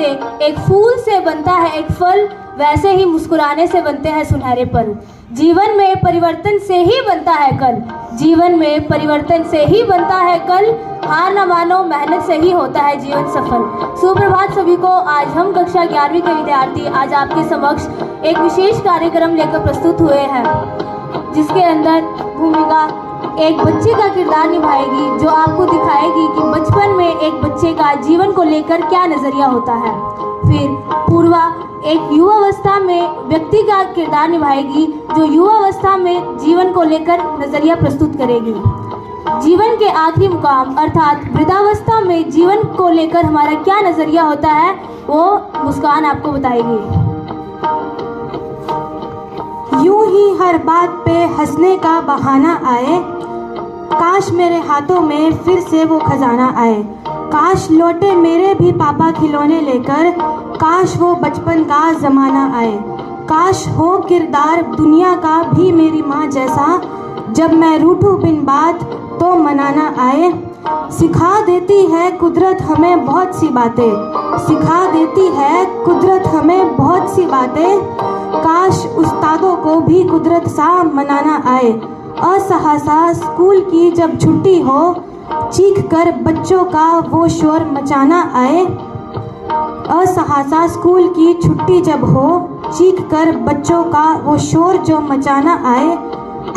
जैसे एक फूल से बनता है एक फल, वैसे ही मुस्कुराने से बनते हैं सुनहरे पल। जीवन में परिवर्तन से ही बनता है कल, जीवन में परिवर्तन से ही बनता है कल। हार न मानो, मेहनत से ही होता है जीवन सफल। सुप्रभात सभी को। आज हम कक्षा 11वीं के विद्यार्थी आज आपके समक्ष एक विशेष कार्यक्रम लेकर प्रस्तुत हुए हैं, जिसके अंदर भूमिका एक बच्चे का किरदार निभाएगी, जो आपको दिखाएगी कि बचपन में एक बच्चे का जीवन को लेकर क्या नज़रिया होता है। फिर पूर्वा एक युवावस्था में व्यक्ति का किरदार निभाएगी, जो युवावस्था में जीवन को लेकर नज़रिया प्रस्तुत करेगी। जीवन के आखिरी मुकाम अर्थात वृद्धावस्था में जीवन को लेकर हमारा क्या नज़रिया होता है, वो मुस्कान आपको बताएगी। यूं ही हर बात पे हंसने का बहाना आए, काश मेरे हाथों में फिर से वो खजाना आए। काश लौटे मेरे भी पापा खिलौने लेकर, काश वो बचपन का ज़माना आए। काश हो किरदार दुनिया का भी मेरी माँ जैसा, जब मैं रूठूं बिन बात तो मनाना आए। सिखा देती है कुदरत हमें बहुत सी बातें, सिखा देती है कुदरत हमें बहुत सी बातें। काश उस्तादों को भी कुदरत सा मनाना आए। असहसा स्कूल की जब छुट्टी हो, चीख कर बच्चों का वो शोर मचाना आए। असहसा स्कूल की छुट्टी जब हो, चीख कर बच्चों का वो शोर जो मचाना आए।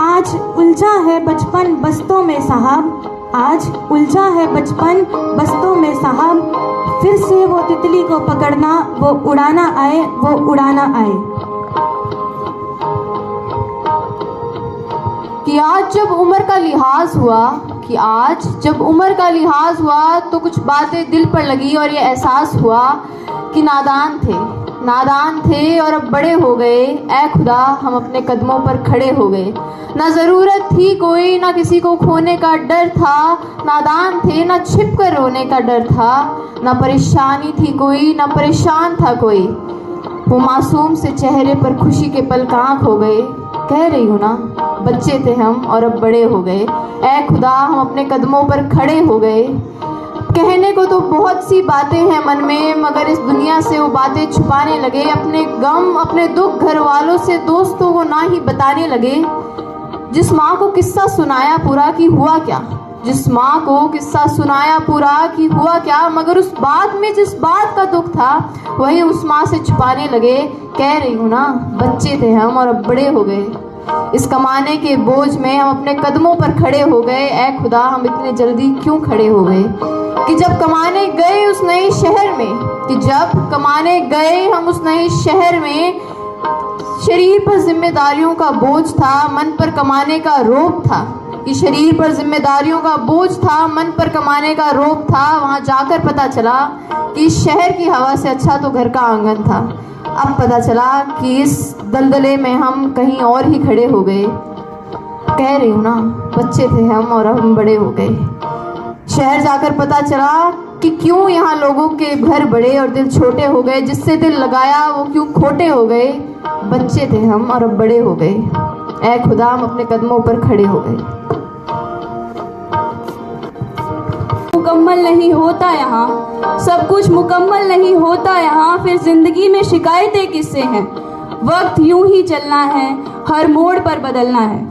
आज उलझा है बचपन बस्तों में साहब, आज उलझा है बचपन बस्तों में साहब। फिर से वो तितली को पकड़ना, वो उड़ाना आए, वो उड़ाना आए। कि आज जब उम्र का लिहाज हुआ, कि आज जब उम्र का लिहाज हुआ तो कुछ बातें दिल पर लगी और ये एहसास हुआ कि नादान थे और अब बड़े हो गए। ऐ खुदा हम अपने कदमों पर खड़े हो गए। ना ज़रूरत थी कोई, ना किसी को खोने का डर था। नादान थे, ना छिप कर रोने का डर था। ना परेशानी थी कोई, ना परेशान था कोई। वो मासूम से चेहरे पर खुशी के पल कहाँ खो गए। कह रही हूँ ना, बच्चे थे हम और अब बड़े हो गए। ऐ खुदा हम अपने कदमों पर खड़े हो गए। कहने को तो बहुत सी बातें हैं मन में, मगर इस दुनिया से वो बातें छुपाने लगे। अपने गम अपने दुख घर वालों से दोस्तों को ना ही बताने लगे। जिस माँ को किस्सा सुनाया पूरा कि हुआ क्या, जिस माँ को किस्सा सुनाया पूरा कि हुआ क्या, मगर उस बात में जिस बात का दुख था वही उस माँ से छुपाने लगे। कह रही हूँ ना, बच्चे थे हम और अब बड़े हो गए। इस कमाने के बोझ में हम अपने कदमों पर खड़े हो गए। ऐ खुदा हम इतने जल्दी क्यों खड़े हो गए। कि जब कमाने गए उस नए शहर में, कि जब कमाने गए हम उस नए शहर में, शरीर पर जिम्मेदारियों का बोझ था, मन पर कमाने का रोब था। कि शरीर पर जिम्मेदारियों का बोझ था, मन पर कमाने का रोब था। वहाँ जाकर पता चला कि इस शहर की हवा से अच्छा तो घर का आंगन था। अब पता चला कि इस दलदले में हम कहीं और ही खड़े हो गए। कह रही हूँ ना, बच्चे थे हम और अब हम बड़े हो गए। शहर जाकर पता चला कि क्यों यहाँ लोगों के घर बड़े और दिल छोटे हो गए। जिससे दिल लगाया वो क्यों खोटे हो गए। बच्चे थे हम और अब बड़े हो गए। ऐ खुदा हम अपने कदमों पर खड़े हो गए। मुकम्मल नहीं होता यहाँ, सब कुछ मुकम्मल नहीं होता यहाँ। फिर जिंदगी में शिकायतें किससे हैं। वक्त यूं ही चलना है, हर मोड़ पर बदलना है।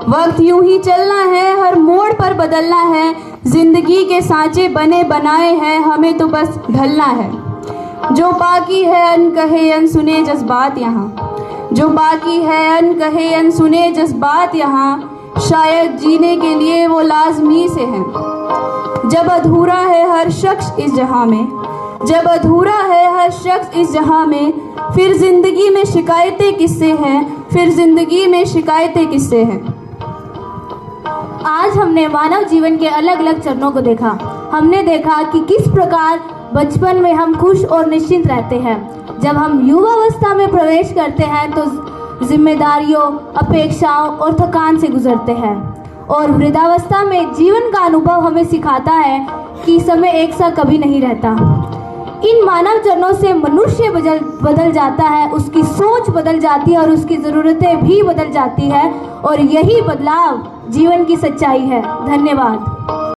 वक्त यूं ही चलना है, हर मोड़ पर बदलना है। जिंदगी के सांचे बने बनाए हैं, हमें तो बस ढलना है। जो बाकी है अनकहे अनसुने जज्बात यहाँ, जो बाकी है अनकहे अनसुने जज्बात यहाँ। शायद जीने के लिए वो लाजमी से हैं। जब अधूरा है हर शख्स इस जहां में, जब अधूरा है हर शख्स इस जहां में। फिर जिंदगी में शिकायतें किससे हैं, फिर जिंदगी में शिकायतें किससे हैं। आज हमने मानव जीवन के अलग अलग चरणों को देखा। हमने देखा कि किस प्रकार बचपन में हम खुश और निश्चिंत रहते हैं। जब हम युवावस्था में प्रवेश करते हैं तो जिम्मेदारियों, अपेक्षाओं और थकान से गुजरते हैं। और वृद्धावस्था में जीवन का अनुभव हमें सिखाता है कि समय एक सा कभी नहीं रहता। इन मानव चरणों से मनुष्य बदल जाता है, उसकी सोच बदल जाती है और उसकी ज़रूरतें भी बदल जाती है। और यही बदलाव जीवन की सच्चाई है। धन्यवाद।